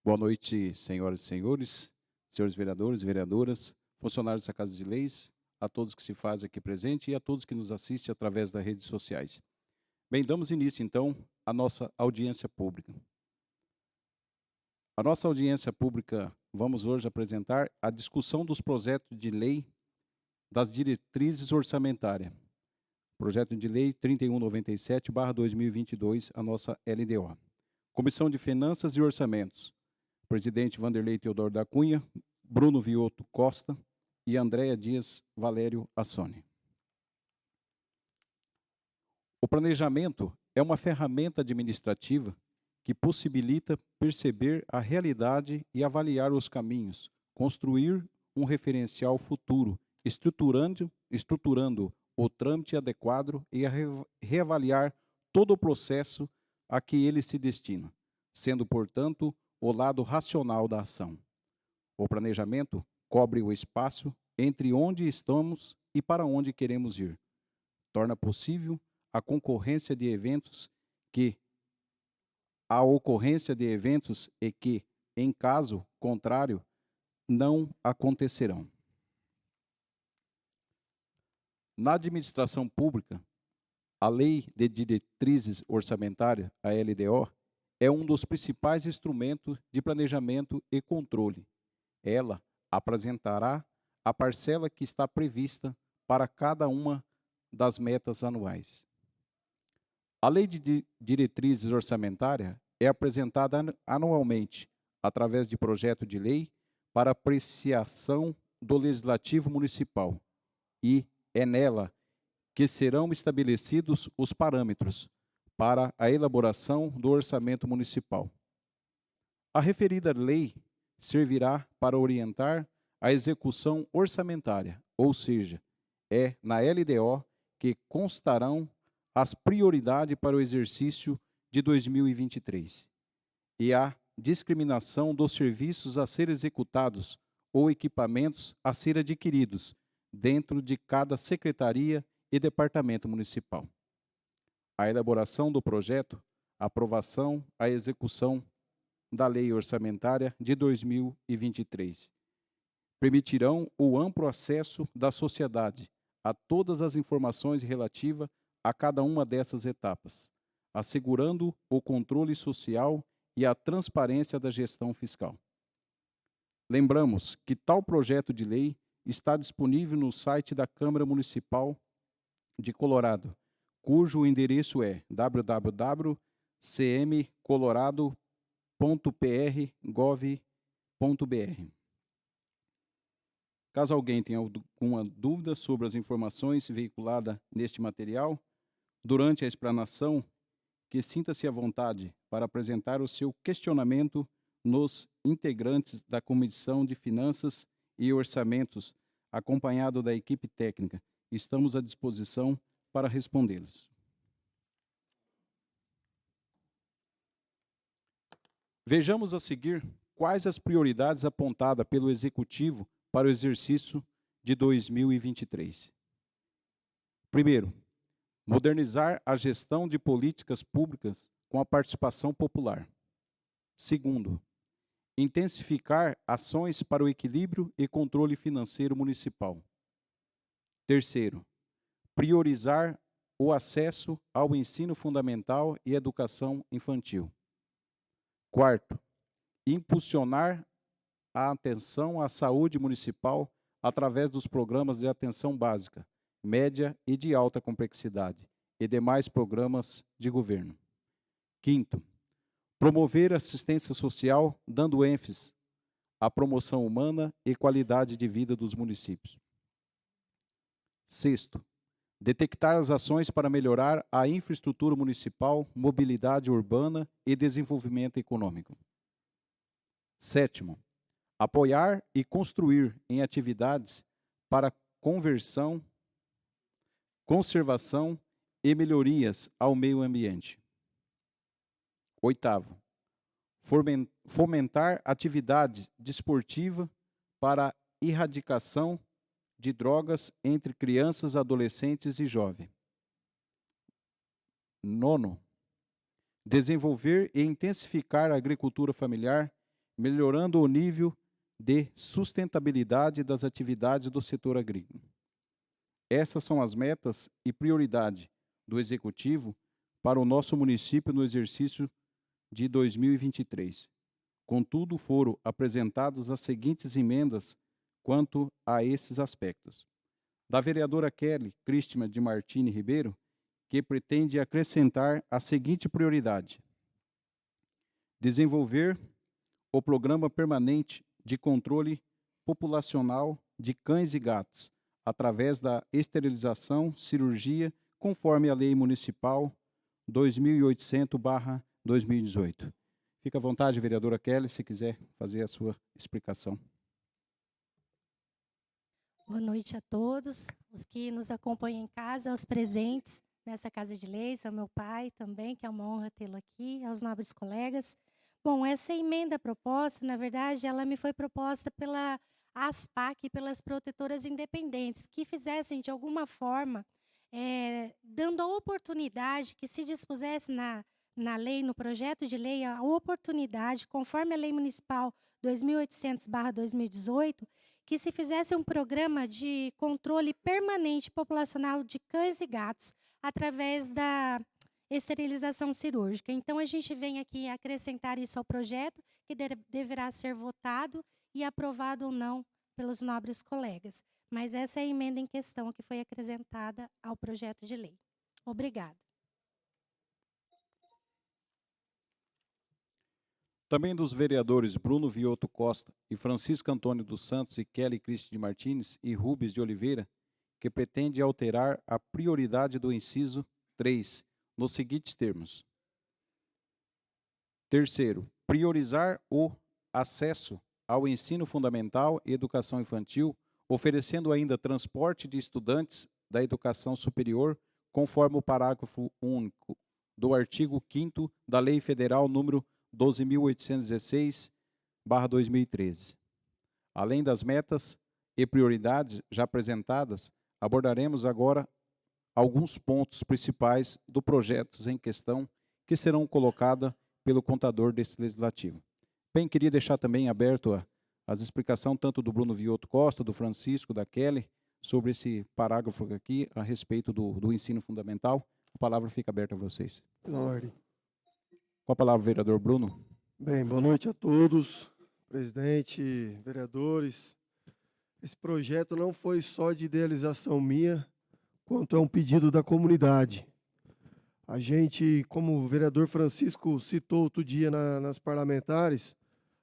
Boa noite, senhoras e senhores, senhores vereadores e vereadoras, funcionários da Casa de Leis, a todos que se fazem aqui presente e a todos que nos assistem através das redes sociais. Bem, damos início, então, à nossa audiência pública. A nossa audiência pública, vamos hoje apresentar a discussão dos projetos de lei das diretrizes orçamentárias. Projeto de lei 3197/2022, a nossa LDO. Comissão de Finanças e Orçamentos. Presidente Vanderlei Teodoro da Cunha, Bruno Vioto Costa e Andréa Dias Valério Assone. O planejamento é uma ferramenta administrativa que possibilita perceber a realidade e avaliar os caminhos, construir um referencial futuro, estruturando o trâmite adequado e reavaliar todo o processo a que ele se destina, sendo, portanto, o lado racional da ação. O planejamento cobre o espaço entre onde estamos e para onde queremos ir. Torna possível a concorrência de eventos a ocorrência de eventos e que, em caso contrário, não acontecerão. Na administração pública, a Lei de Diretrizes Orçamentárias, a LDO, é um dos principais instrumentos de planejamento e controle. Ela apresentará a parcela que está prevista para cada uma das metas anuais. A Lei de Diretrizes Orçamentárias é apresentada anualmente, através de projeto de lei para apreciação do Legislativo Municipal, e é nela que serão estabelecidos os parâmetros para a elaboração do orçamento municipal. A referida lei servirá para orientar a execução orçamentária, ou seja, é na LDO que constarão as prioridades para o exercício de 2023 e a discriminação dos serviços a ser executados ou equipamentos a ser adquiridos dentro de cada secretaria e departamento municipal. A elaboração do projeto, a aprovação, a execução da Lei Orçamentária de 2023 permitirão o amplo acesso da sociedade a todas as informações relativas a cada uma dessas etapas, assegurando o controle social e a transparência da gestão fiscal. Lembramos que tal projeto de lei está disponível no site da Câmara Municipal de Colorado, cujo endereço é www.cmcolorado.pr.gov.br. Caso alguém tenha alguma dúvida sobre as informações veiculadas neste material, durante a explanação, que sinta-se à vontade para apresentar o seu questionamento nos integrantes da Comissão de Finanças e Orçamentos, acompanhado da equipe técnica. Estamos à disposição para respondê-los. Vejamos a seguir quais as prioridades apontadas pelo Executivo para o exercício de 2023. Primeiro, modernizar a gestão de políticas públicas com a participação popular. Segundo, intensificar ações para o equilíbrio e controle financeiro municipal. Terceiro, priorizar o acesso ao ensino fundamental e educação infantil. Quarto, impulsionar a atenção à saúde municipal através dos programas de atenção básica, média e de alta complexidade, e demais programas de governo. Quinto, promover assistência social, dando ênfase à promoção humana e qualidade de vida dos municípios. Sexto, detectar as ações para melhorar a infraestrutura municipal, mobilidade urbana e desenvolvimento econômico. Sétimo, apoiar e construir em atividades para conservação e melhorias ao meio ambiente. Oitavo, fomentar atividade desportiva para a erradicação de drogas entre crianças, adolescentes e jovens. Nono, desenvolver e intensificar a agricultura familiar, melhorando o nível de sustentabilidade das atividades do setor agrícola. Essas são as metas e prioridade do Executivo para o nosso município no exercício de 2023. Contudo, foram apresentadas as seguintes emendas quanto a esses aspectos. Da vereadora Kelly Cristina de Martini Ribeiro, que pretende acrescentar a seguinte prioridade: desenvolver o Programa Permanente de Controle Populacional de Cães e Gatos, através da esterilização, cirurgia, conforme a Lei Municipal 2800/2018. Fica à vontade, vereadora Kelly, se quiser fazer a sua explicação. Boa noite a todos, os que nos acompanham em casa, aos presentes nessa Casa de Leis, ao meu pai também, que é uma honra tê-lo aqui, aos nobres colegas. Bom, essa emenda proposta, na verdade, ela me foi proposta pela ASPAC e pelas protetoras independentes, que fizessem, de alguma forma, dando a oportunidade que se dispusesse na lei, no projeto de lei, a oportunidade, conforme a Lei Municipal 2800/2018, que se fizesse um programa de controle permanente populacional de cães e gatos através da esterilização cirúrgica. Então, a gente vem aqui acrescentar isso ao projeto, que deverá ser votado e aprovado ou não pelos nobres colegas. Mas essa é a emenda em questão que foi acrescentada ao projeto de lei. Obrigada. Também dos vereadores Bruno Vioto Costa e Francisco Antônio dos Santos e Kelly Cristi de Martins e Rubens de Oliveira, que pretende alterar a prioridade do inciso 3, nos seguintes termos. Terceiro, priorizar o acesso ao ensino fundamental e educação infantil, oferecendo ainda transporte de estudantes da educação superior, conforme o parágrafo único do artigo 5º da Lei Federal número 12.816/2013. Além das metas e prioridades já apresentadas, abordaremos agora alguns pontos principais do projeto em questão que serão colocados pelo contador desse legislativo. Bem, queria deixar também aberto as explicações tanto do Bruno Vioto Costa, do Francisco, da Kelly, sobre esse parágrafo aqui a respeito do ensino fundamental. A palavra fica aberta a vocês. Na ordem. Com a palavra, vereador Bruno. Bem, boa noite a todos, presidente, vereadores. Esse projeto não foi só de idealização minha, quanto é um pedido da comunidade. A gente, como o vereador Francisco citou outro dia nas parlamentares,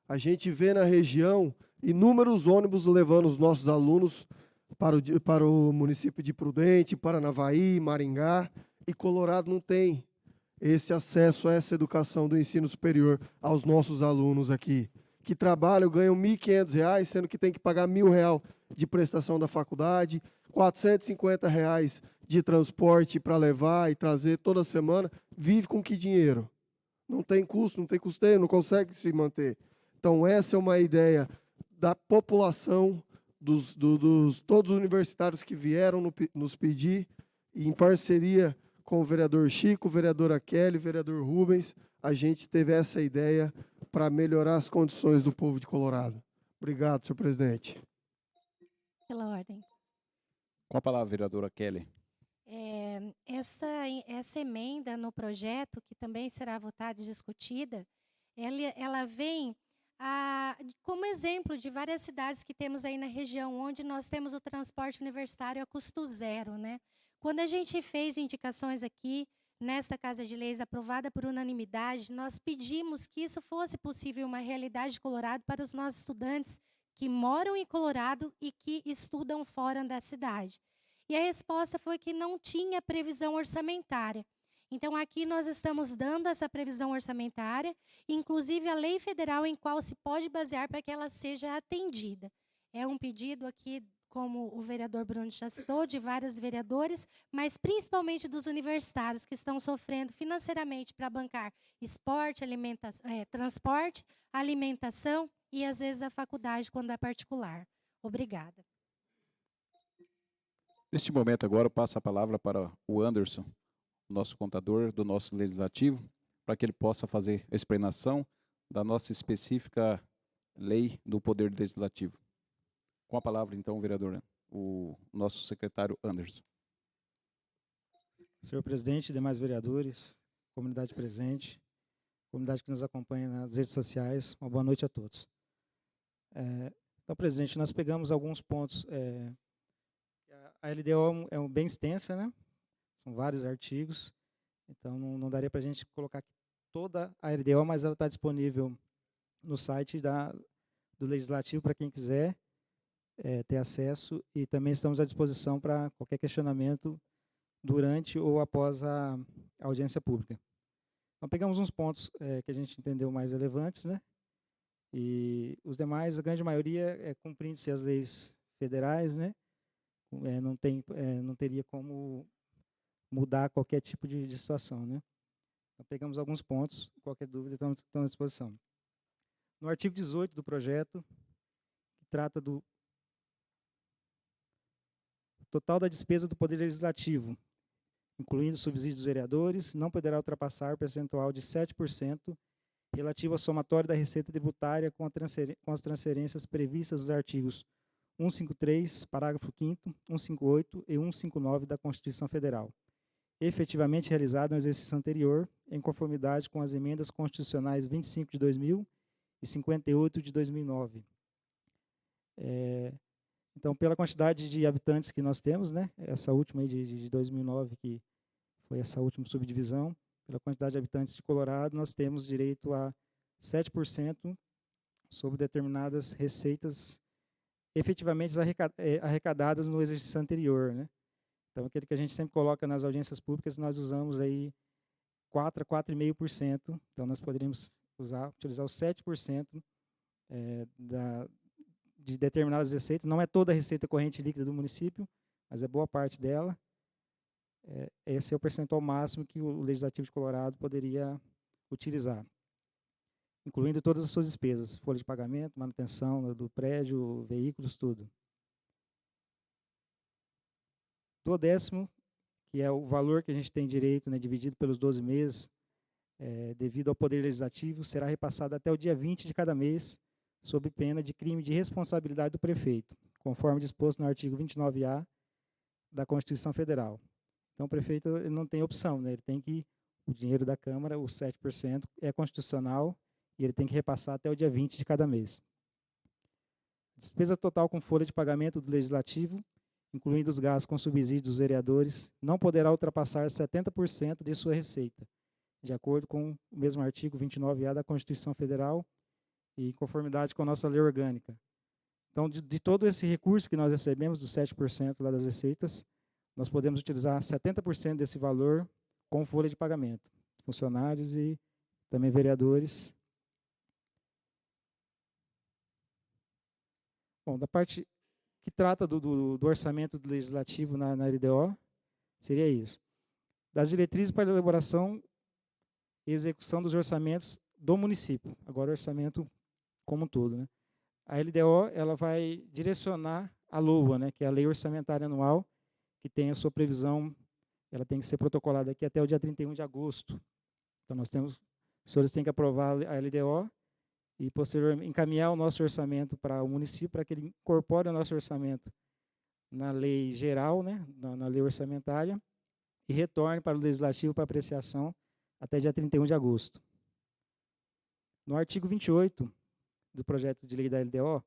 a gente vê na região inúmeros ônibus levando os nossos alunos para o município de Prudente, Paranavaí, Maringá, e Colorado não tem esse acesso a essa educação do ensino superior aos nossos alunos aqui, que trabalham, ganham R$ 1.500, sendo que tem que pagar R$ 1.000 de prestação da faculdade, R$ 450 de transporte para levar e trazer toda semana. Vive com que dinheiro? Não tem custo, não tem custeio, não consegue se manter. Então, essa é uma ideia da população, todos os universitários que vieram nos pedir, e em parceria com o vereador Chico, vereadora Kelly, vereador Rubens, a gente teve essa ideia para melhorar as condições do povo de Colorado. Obrigado, senhor presidente. Pela ordem. Com a palavra, vereadora Kelly. Essa emenda no projeto, que também será votada e discutida, ela vem como exemplo de várias cidades que temos aí na região, onde nós temos o transporte universitário a custo zero, né? Quando a gente fez indicações aqui, nesta Casa de Leis, aprovada por unanimidade, nós pedimos que isso fosse possível, uma realidade de Colorado para os nossos estudantes que moram em Colorado e que estudam fora da cidade. E a resposta foi que não tinha previsão orçamentária. Então, aqui nós estamos dando essa previsão orçamentária, inclusive a lei federal em qual se pode basear para que ela seja atendida. É um pedido aqui, como o vereador Bruno já citou, de vários vereadores, mas principalmente dos universitários que estão sofrendo financeiramente para bancar esporte, transporte, alimentação e, às vezes, a faculdade quando é particular. Obrigada. Neste momento, agora, eu passo a palavra para o Anderson, nosso contador do nosso legislativo, para que ele possa fazer a explanação da nossa específica lei do Poder Legislativo. Com a palavra, então, vereador, o nosso secretário Anderson. Senhor presidente, demais vereadores, comunidade presente, comunidade que nos acompanha nas redes sociais, uma boa noite a todos. Então, presidente, nós pegamos alguns pontos. A LDO é bem extensa, né? São vários artigos, então não daria para a gente colocar aqui toda a LDO, mas ela está disponível no site do Legislativo para quem quiser ter acesso, e também estamos à disposição para qualquer questionamento durante ou após a audiência pública. Então, pegamos uns pontos que a gente entendeu mais relevantes, né? E os demais, a grande maioria, cumprindo-se as leis federais, né? Não teria como mudar qualquer tipo de situação, né? Então, pegamos alguns pontos, qualquer dúvida, estamos à disposição. No artigo 18 do projeto, que trata do total da despesa do Poder Legislativo, incluindo subsídios dos vereadores, não poderá ultrapassar o percentual de 7% relativo ao somatório da receita tributária com as transferências previstas nos artigos 153, parágrafo 5º, 158 e 159 da Constituição Federal, efetivamente realizado no exercício anterior, em conformidade com as emendas constitucionais 25 de 2000 e 58 de 2009. Então, pela quantidade de habitantes que nós temos, né, essa última aí de 2009, que foi essa última subdivisão, pela quantidade de habitantes de Colorado, nós temos direito a 7% sobre determinadas receitas efetivamente arrecadadas no exercício anterior, né? Então, aquele que a gente sempre coloca nas audiências públicas, nós usamos aí 4 a 4,5%. Então, nós poderíamos utilizar os 7% de determinadas receitas. Não é toda a receita corrente líquida do município, mas é boa parte dela. Esse é o percentual máximo que o Legislativo de Colorado poderia utilizar, incluindo todas as suas despesas, folha de pagamento, manutenção do prédio, veículos, tudo. Do 10º, que é o valor que a gente tem direito, né, dividido pelos 12 meses, devido ao Poder Legislativo, será repassado até o dia 20 de cada mês, sob pena de crime de responsabilidade do prefeito, conforme disposto no artigo 29A da Constituição Federal. Então, o prefeito ele não tem opção, né? Ele tem que, o dinheiro da Câmara, os 7%, é constitucional, e ele tem que repassar até o dia 20 de cada mês. Despesa total com folha de pagamento do Legislativo, incluindo os gastos com subsídios dos vereadores, não poderá ultrapassar 70% de sua receita, de acordo com o mesmo artigo 29A da Constituição Federal e em conformidade com a nossa lei orgânica. Então, de todo esse recurso que nós recebemos, dos 7% lá das receitas, nós podemos utilizar 70% desse valor com folha de pagamento, funcionários e também vereadores. Bom, da parte que trata do orçamento do Legislativo na LDO, seria isso. Das diretrizes para a elaboração e execução dos orçamentos do município, agora o orçamento como um todo, né? A LDO ela vai direcionar a LOA, né, que é a Lei Orçamentária Anual, que tem a sua previsão, ela tem que ser protocolada aqui até o dia 31 de agosto. Então, os senhores têm que aprovar a LDO e, posteriormente, encaminhar o nosso orçamento para o município, para que ele incorpore o nosso orçamento na lei geral, né, na lei orçamentária, e retorne para o Legislativo para apreciação até dia 31 de agosto. No artigo 28 do projeto de lei da LDO,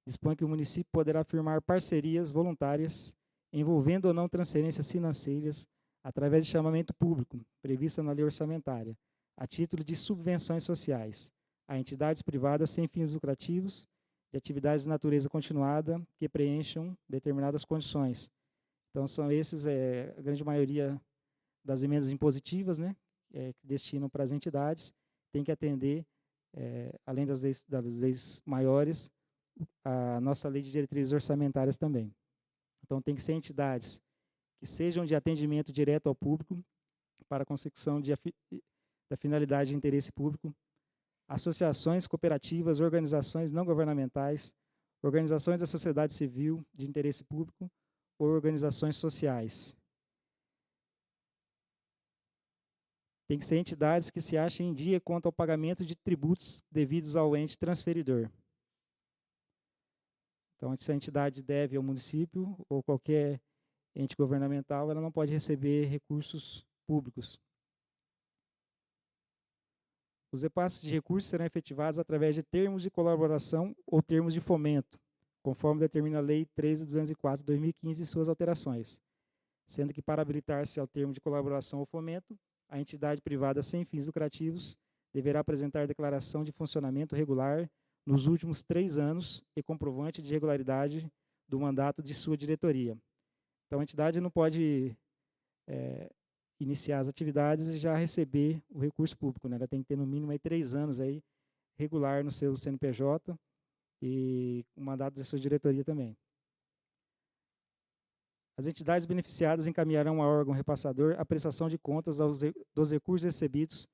dispõe que o município poderá firmar parcerias voluntárias envolvendo ou não transferências financeiras através de chamamento público, prevista na lei orçamentária, a título de subvenções sociais, a entidades privadas sem fins lucrativos, de atividades de natureza continuada, que preencham determinadas condições. Então, são esses, a grande maioria das emendas impositivas, né, que destinam para as entidades, tem que atender, além das leis maiores, a nossa lei de diretrizes orçamentárias também. Então, tem que ser entidades que sejam de atendimento direto ao público para a consecução da finalidade de interesse público, associações, cooperativas, organizações não governamentais, organizações da sociedade civil de interesse público ou organizações sociais. Tem que ser entidades que se achem em dia quanto ao pagamento de tributos devidos ao ente transferidor. Então, se a entidade deve ao município ou qualquer ente governamental, ela não pode receber recursos públicos. Os repasses de recursos serão efetivados através de termos de colaboração ou termos de fomento, conforme determina a Lei 13.204 de 2015 e suas alterações, sendo que para habilitar-se ao termo de colaboração ou fomento, a entidade privada sem fins lucrativos deverá apresentar declaração de funcionamento regular nos últimos 3 anos e comprovante de regularidade do mandato de sua diretoria. Então, a entidade não pode iniciar as atividades e já receber o recurso público, né? Ela tem que ter no mínimo aí 3 anos aí, regular no seu CNPJ e o mandato da sua diretoria também. As entidades beneficiadas encaminharão ao órgão repassador a prestação de contas dos recursos recebidos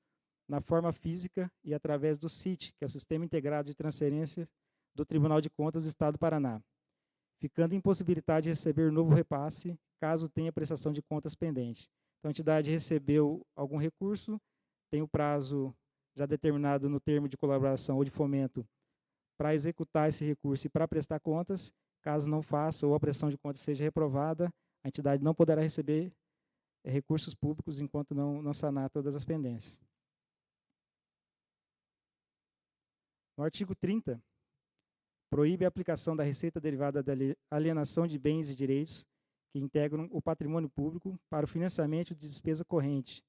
na forma física e através do SIT, que é o Sistema Integrado de Transferência do Tribunal de Contas do Estado do Paraná, ficando impossibilitada de receber novo repasse, caso tenha prestação de contas pendente. Então, a entidade recebeu algum recurso, tem o prazo já determinado no termo de colaboração ou de fomento para executar esse recurso e para prestar contas. Caso não faça ou a prestação de contas seja reprovada, a entidade não poderá receber recursos públicos enquanto não sanar todas as pendências. No artigo 30, proíbe a aplicação da receita derivada da alienação de bens e direitos que integram o patrimônio público para o financiamento de despesa corrente,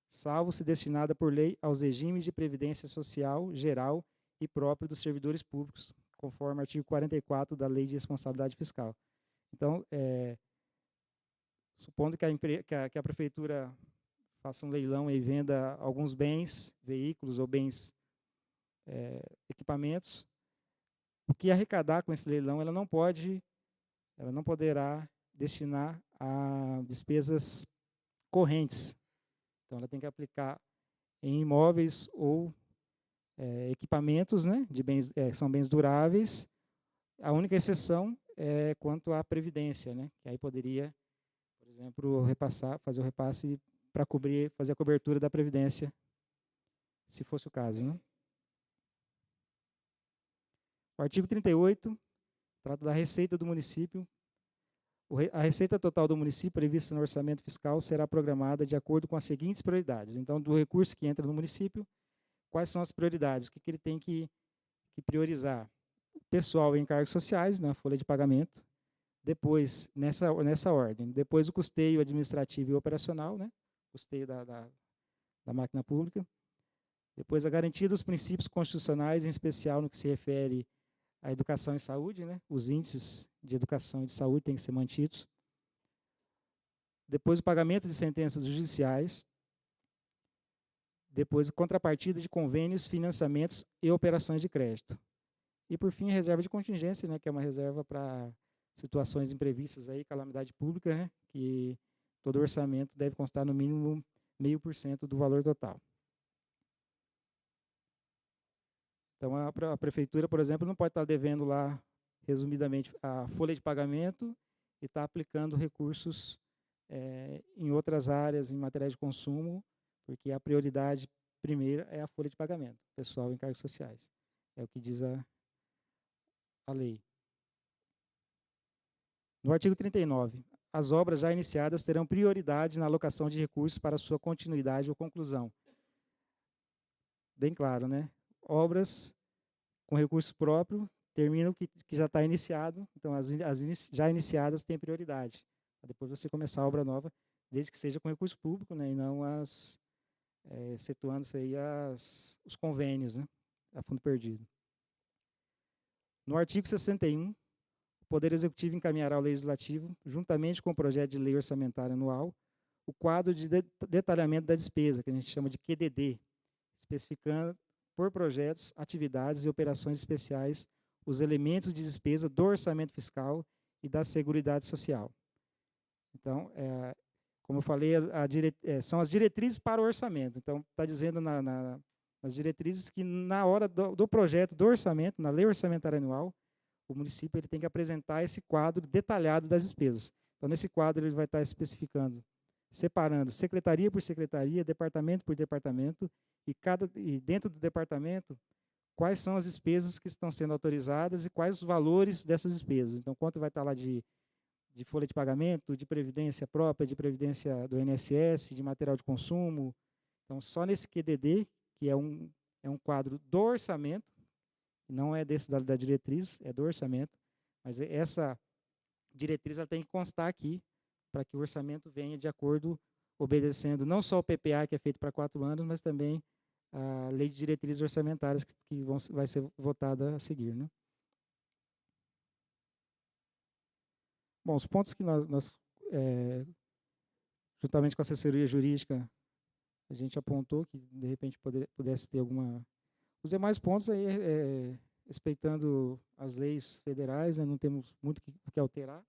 salvo se destinada por lei aos regimes de previdência social geral e próprio dos servidores públicos, conforme o artigo 44 da Lei de Responsabilidade Fiscal. Então, supondo que a prefeitura faça um leilão e venda alguns bens, veículos ou bens, equipamentos, o que arrecadar com esse leilão, ela não poderá destinar a despesas correntes. Então, ela tem que aplicar em imóveis ou equipamentos, né, de bens, são bens duráveis. A única exceção é quanto à previdência, né, que aí poderia, por exemplo, fazer o repasse para fazer a cobertura da previdência, se fosse o caso, né? O artigo 38 trata da receita do município. A receita total do município prevista no orçamento fiscal será programada de acordo com as seguintes prioridades. Então, do recurso que entra no município, quais são as prioridades? O que ele tem que priorizar? Pessoal e encargos sociais, na folha de pagamento. Depois, nessa ordem. Depois, o custeio administrativo e operacional, né? Custeio da máquina pública. Depois, a garantia dos princípios constitucionais, em especial no que se refere à educação e saúde, né? Os índices de educação e de saúde têm que ser mantidos. Depois, o pagamento de sentenças judiciais. Depois, contrapartida de convênios, financiamentos e operações de crédito. E, por fim, a reserva de contingência, né, que é uma reserva para situações imprevistas, aí, calamidade pública, né, que todo orçamento deve constar no mínimo 0,5% do valor total. Então, a prefeitura, por exemplo, não pode estar devendo lá, resumidamente, a folha de pagamento e estar aplicando recursos em outras áreas, em materiais de consumo, porque a prioridade primeira é a folha de pagamento, pessoal e encargos sociais. É o que diz a lei. No artigo 39, as obras já iniciadas terão prioridade na alocação de recursos para sua continuidade ou conclusão. Bem claro, né? Obras com recurso próprio terminam o que já está iniciado, então as já iniciadas têm prioridade. Depois você começar a obra nova, desde que seja com recurso público, né, e não excetuando-se aí os convênios, né, a fundo perdido. No artigo 61, o Poder Executivo encaminhará ao Legislativo, juntamente com o projeto de lei orçamentária anual, o quadro de detalhamento da despesa, que a gente chama de QDD, especificando por projetos, atividades e operações especiais os elementos de despesa do orçamento fiscal e da Seguridade Social. Então, como eu falei, são as diretrizes para o orçamento. Então, está dizendo nas diretrizes que na hora do projeto do orçamento, na lei orçamentária anual, o município ele tem que apresentar esse quadro detalhado das despesas. Então, nesse quadro, ele vai estar especificando, separando secretaria por secretaria, departamento por departamento, e dentro do departamento, quais são as despesas que estão sendo autorizadas e quais os valores dessas despesas. Então, quanto vai estar lá de folha de pagamento, de previdência própria, de previdência do INSS, de material de consumo. Então, só nesse QDD, que é um quadro do orçamento, não é desse da diretriz, é do orçamento, mas essa diretriz ela tem que constar aqui para que o orçamento venha de acordo, obedecendo não só o PPA, que é feito para 4 anos, mas também a lei de diretrizes orçamentárias que vai ser votada a seguir, né? Bom, os pontos que nós juntamente com a assessoria jurídica, a gente apontou que, de repente, pudesse ter alguma... Os demais pontos aí, respeitando as leis federais, né, não temos muito o que alterar.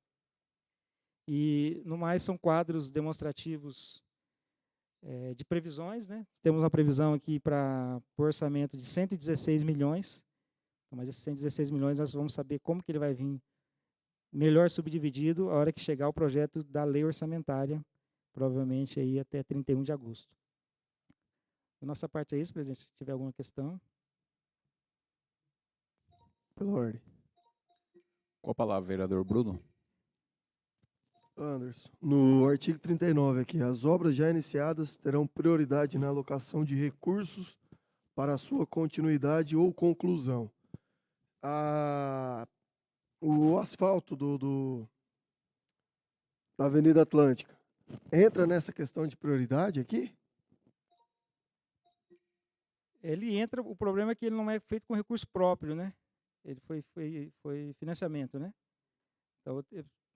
E, no mais, são quadros demonstrativos de previsões, né? Temos uma previsão aqui para o orçamento de 116 milhões, mas esses 116 milhões nós vamos saber como que ele vai vir melhor subdividido a hora que chegar o projeto da lei orçamentária, provavelmente aí até 31 de agosto. Da nossa parte é isso, presidente. Se tiver alguma questão. Pela ordem. Com a palavra, vereador Bruno. Anderson, no artigo 39 aqui, as obras já iniciadas terão prioridade na alocação de recursos para a sua continuidade ou conclusão. O asfalto da Avenida Atlântica entra nessa questão de prioridade aqui? Ele entra, o problema é que ele não é feito com recurso próprio, né? Ele foi financiamento, né? Então,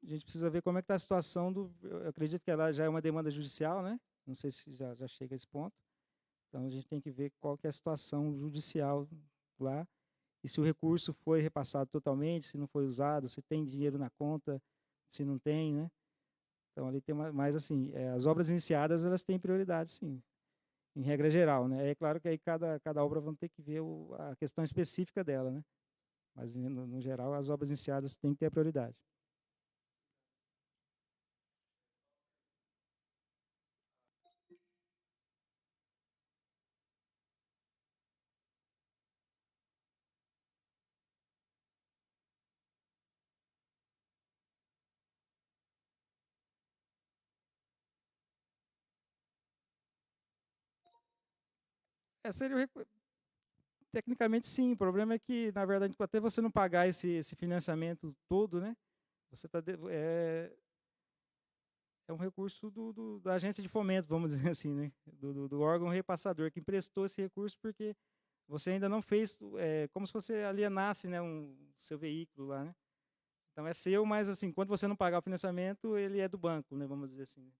a gente precisa ver como é que está a situação eu acredito que ela já é uma demanda judicial, né? Não sei se já chega a esse ponto. Então, a gente tem que ver qual que é a situação judicial lá e se o recurso foi repassado totalmente, se não foi usado, se tem dinheiro na conta, se não tem, né? Então, ali tem mais assim, as obras iniciadas, elas têm prioridade, sim, em regra geral, né? É claro que aí cada obra vão ter que ver a questão específica dela, né? Mas, no geral, as obras iniciadas têm que ter a prioridade. Tecnicamente, sim. O problema é que, na verdade, até você não pagar esse financiamento todo, né? Você é um recurso da agência de fomento, vamos dizer assim, né? Do órgão repassador que emprestou esse recurso porque você ainda não fez, como se você alienasse, né, seu veículo lá, né? Então é seu, mas assim, quando você não pagar o financiamento, ele é do banco, né? Vamos dizer assim.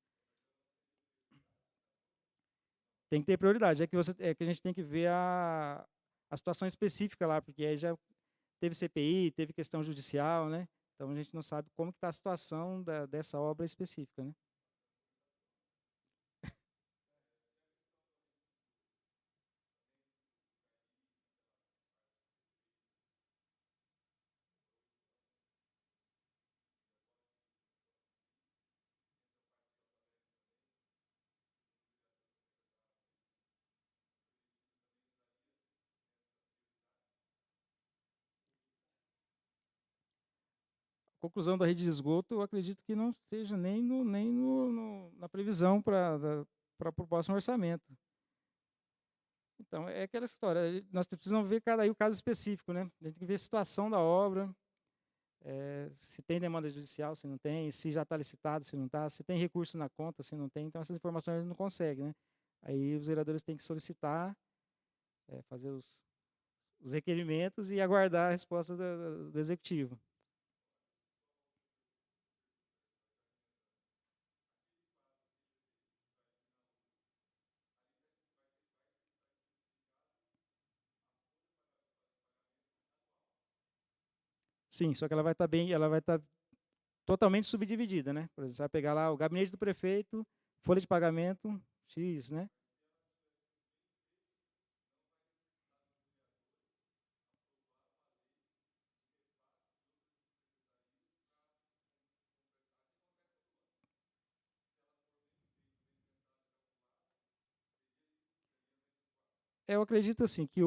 Tem que ter prioridade. É que a gente tem que ver a situação específica lá, porque aí já teve CPI, teve questão judicial, né? Então a gente não sabe como está a situação dessa obra específica, né? A conclusão da rede de esgoto, eu acredito que não seja nem na previsão para o próximo orçamento. Então, é aquela história, nós precisamos ver o caso específico, né? A gente tem que ver a situação da obra, se tem demanda judicial, se não tem, se já está licitado, se não está, se tem recurso na conta, se não tem. Então, essas informações a gente não consegue, né? Aí os vereadores têm que solicitar, fazer os requerimentos e aguardar a resposta do executivo. Sim, só que ela vai estar totalmente subdividida, né? Por exemplo, você vai pegar lá o gabinete do prefeito, folha de pagamento, X, né? Eu acredito assim que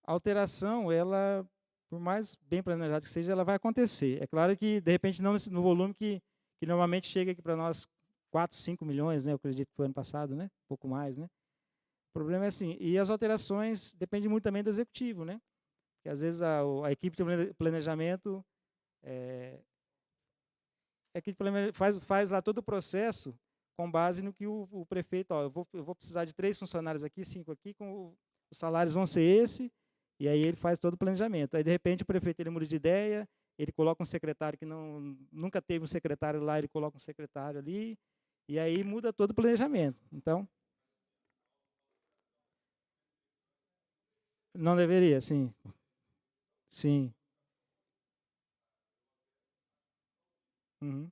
A alteração, ela, por mais bem planejada que seja, ela vai acontecer. É claro que, de repente, não no volume que normalmente chega aqui para nós, 4, 5 milhões, né? Eu acredito que foi ano passado, né? Um pouco mais, né? O problema é assim, e as alterações dependem muito também do executivo, né? Porque às vezes a equipe de planejamento faz lá todo o processo com base no que o prefeito, ó, eu vou precisar de 3 funcionários aqui, 5 aqui, os salários vão ser esse, e aí ele faz todo o planejamento. Aí, de repente, o prefeito ele muda de ideia, ele coloca um secretário que nunca teve um secretário lá, ele coloca um secretário ali, e aí muda todo o planejamento. Então, não deveria, sim. Sim. Uhum.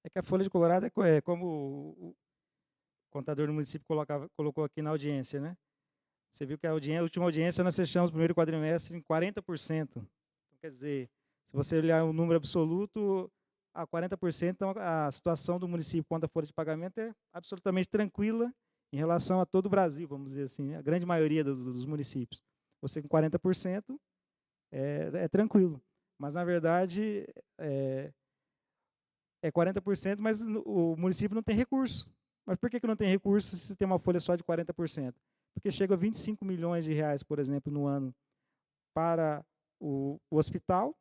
É que a folha de colorado é como o contador do município colocou aqui na audiência, né? Você viu que a última audiência nós fechamos o primeiro quadrimestre em 40%. Então, quer dizer, se você olhar o número absoluto, a 40%, então a situação do município quanto à folha de pagamento é absolutamente tranquila em relação a todo o Brasil, vamos dizer assim, né? A grande maioria dos municípios. Você com 40% é tranquilo. Mas, na verdade, é 40%, mas o município não tem recurso. Mas por que não tem recurso se tem uma folha só de 40%? Porque chega a 25 milhões de reais, por exemplo, no ano para o hospital.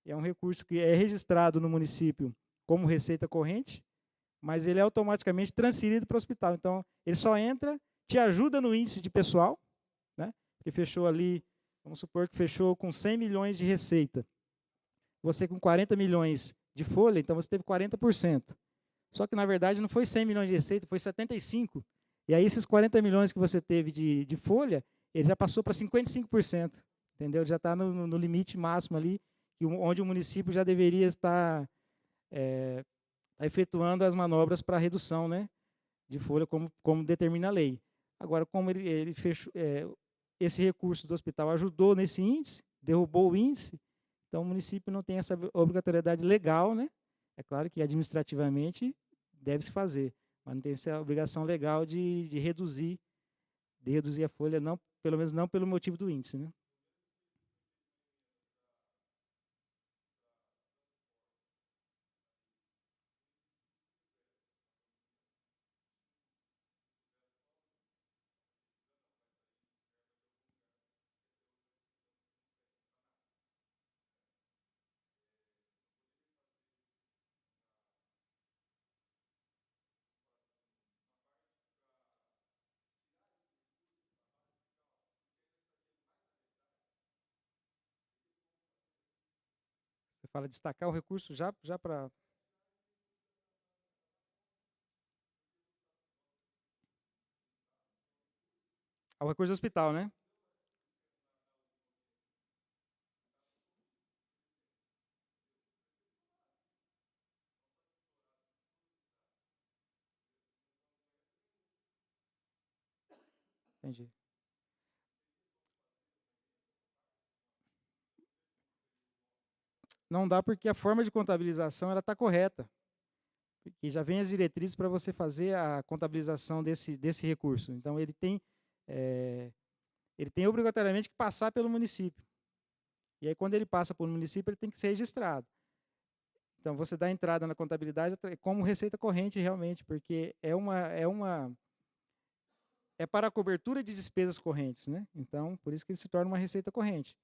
É um recurso que é registrado no município como receita corrente, mas ele é automaticamente transferido para o hospital. Então, ele só entra, te ajuda no índice de pessoal, né? Porque fechou ali, vamos supor que fechou com 100 milhões de receita. Você com 40 milhões de folha, então você teve 40%. Só que, na verdade, não foi 100 milhões de receita, foi 75. E aí, esses 40 milhões que você teve de folha, ele já passou para 55%. Entendeu? Já está no limite máximo ali, onde o município já deveria estar efetuando as manobras para redução, né, de folha, como determina a lei. Agora, como ele fechou, esse recurso do hospital ajudou nesse índice, derrubou o índice, então o município não tem essa obrigatoriedade legal, né? É claro que administrativamente deve-se fazer, mas não tem essa obrigação legal de reduzir a folha, não, pelo menos não pelo motivo do índice, né? Você fala destacar o recurso já para... Ao recurso do hospital, né? Entendi. Não dá porque a forma de contabilização ela está correta. Porque já vem as diretrizes para você fazer a contabilização desse recurso. Então, ele tem obrigatoriamente que passar pelo município. E aí, quando ele passa pelo município, ele tem que ser registrado. Então, você dá entrada na contabilidade como receita corrente, realmente, porque é para a cobertura de despesas correntes, né? Então, por isso que ele se torna uma receita corrente.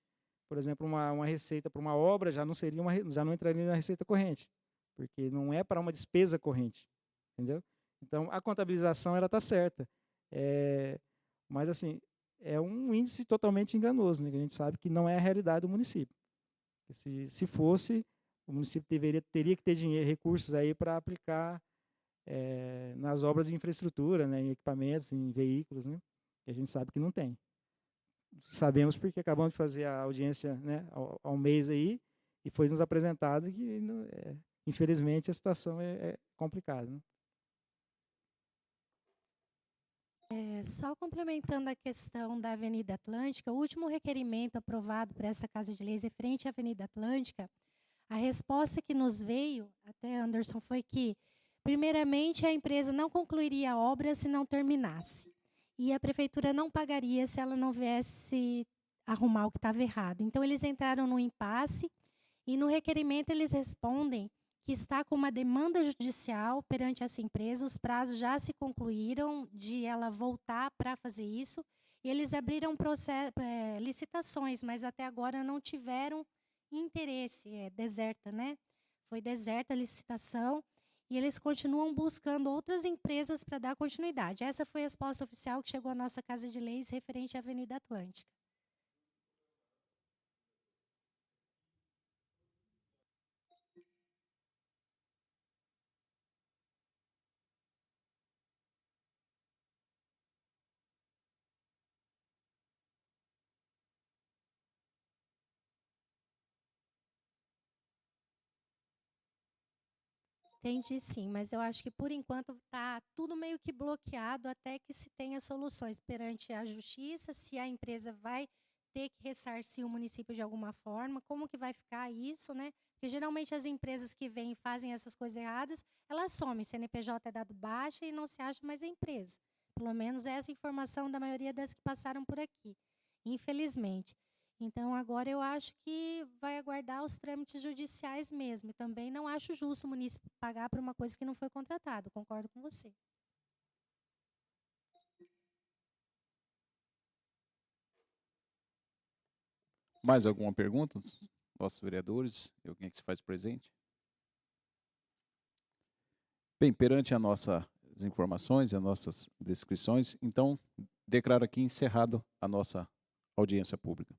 Por exemplo, uma receita para uma obra já não entraria na receita corrente, porque não é para uma despesa corrente, entendeu? Então, a contabilização ela está certa, mas assim é um índice totalmente enganoso, né? Que a gente sabe que não é a realidade do município. Se fosse, o município teria que ter dinheiro, recursos aí para aplicar nas obras de infraestrutura, né, em equipamentos, em veículos, né? Que a gente sabe que não tem. Sabemos porque acabamos de fazer a audiência, né, ao mês aí, E foi nos apresentado que, infelizmente, a situação é complicada, né? Só complementando a questão da Avenida Atlântica, o último requerimento aprovado por essa Casa de Leis referente à Avenida Atlântica, a resposta que nos veio, até Anderson, foi que, primeiramente, a empresa não concluiria a obra se não terminasse. E a prefeitura não pagaria se ela não viesse arrumar o que estava errado. Então, eles entraram no impasse e, no requerimento, eles respondem que está com uma demanda judicial perante essa empresa, os prazos já se concluíram de ela voltar para fazer isso, e eles abriram licitações, mas até agora não tiveram interesse, deserta, né? Foi deserta a licitação, e eles continuam buscando outras empresas para dar continuidade. Essa foi a resposta oficial que chegou à nossa Casa de Leis referente à Avenida Atlântica. Entendi, sim, mas eu acho que por enquanto está tudo meio que bloqueado até que se tenha soluções perante a justiça, se a empresa vai ter que ressarcir o município de alguma forma, como que vai ficar isso, né? Porque geralmente as empresas que vêm e fazem essas coisas erradas, elas somem, CNPJ é dado baixa e não se acha mais a empresa. Pelo menos essa informação da maioria das que passaram por aqui, infelizmente. Então, agora eu acho que vai aguardar os trâmites judiciais mesmo. E também não acho justo o município pagar por uma coisa que não foi contratada. Concordo com você. Mais alguma pergunta dos nossos vereadores? Alguém que se faz presente? Bem, perante as nossas informações, as nossas descrições, então, declaro aqui encerrado a nossa audiência pública.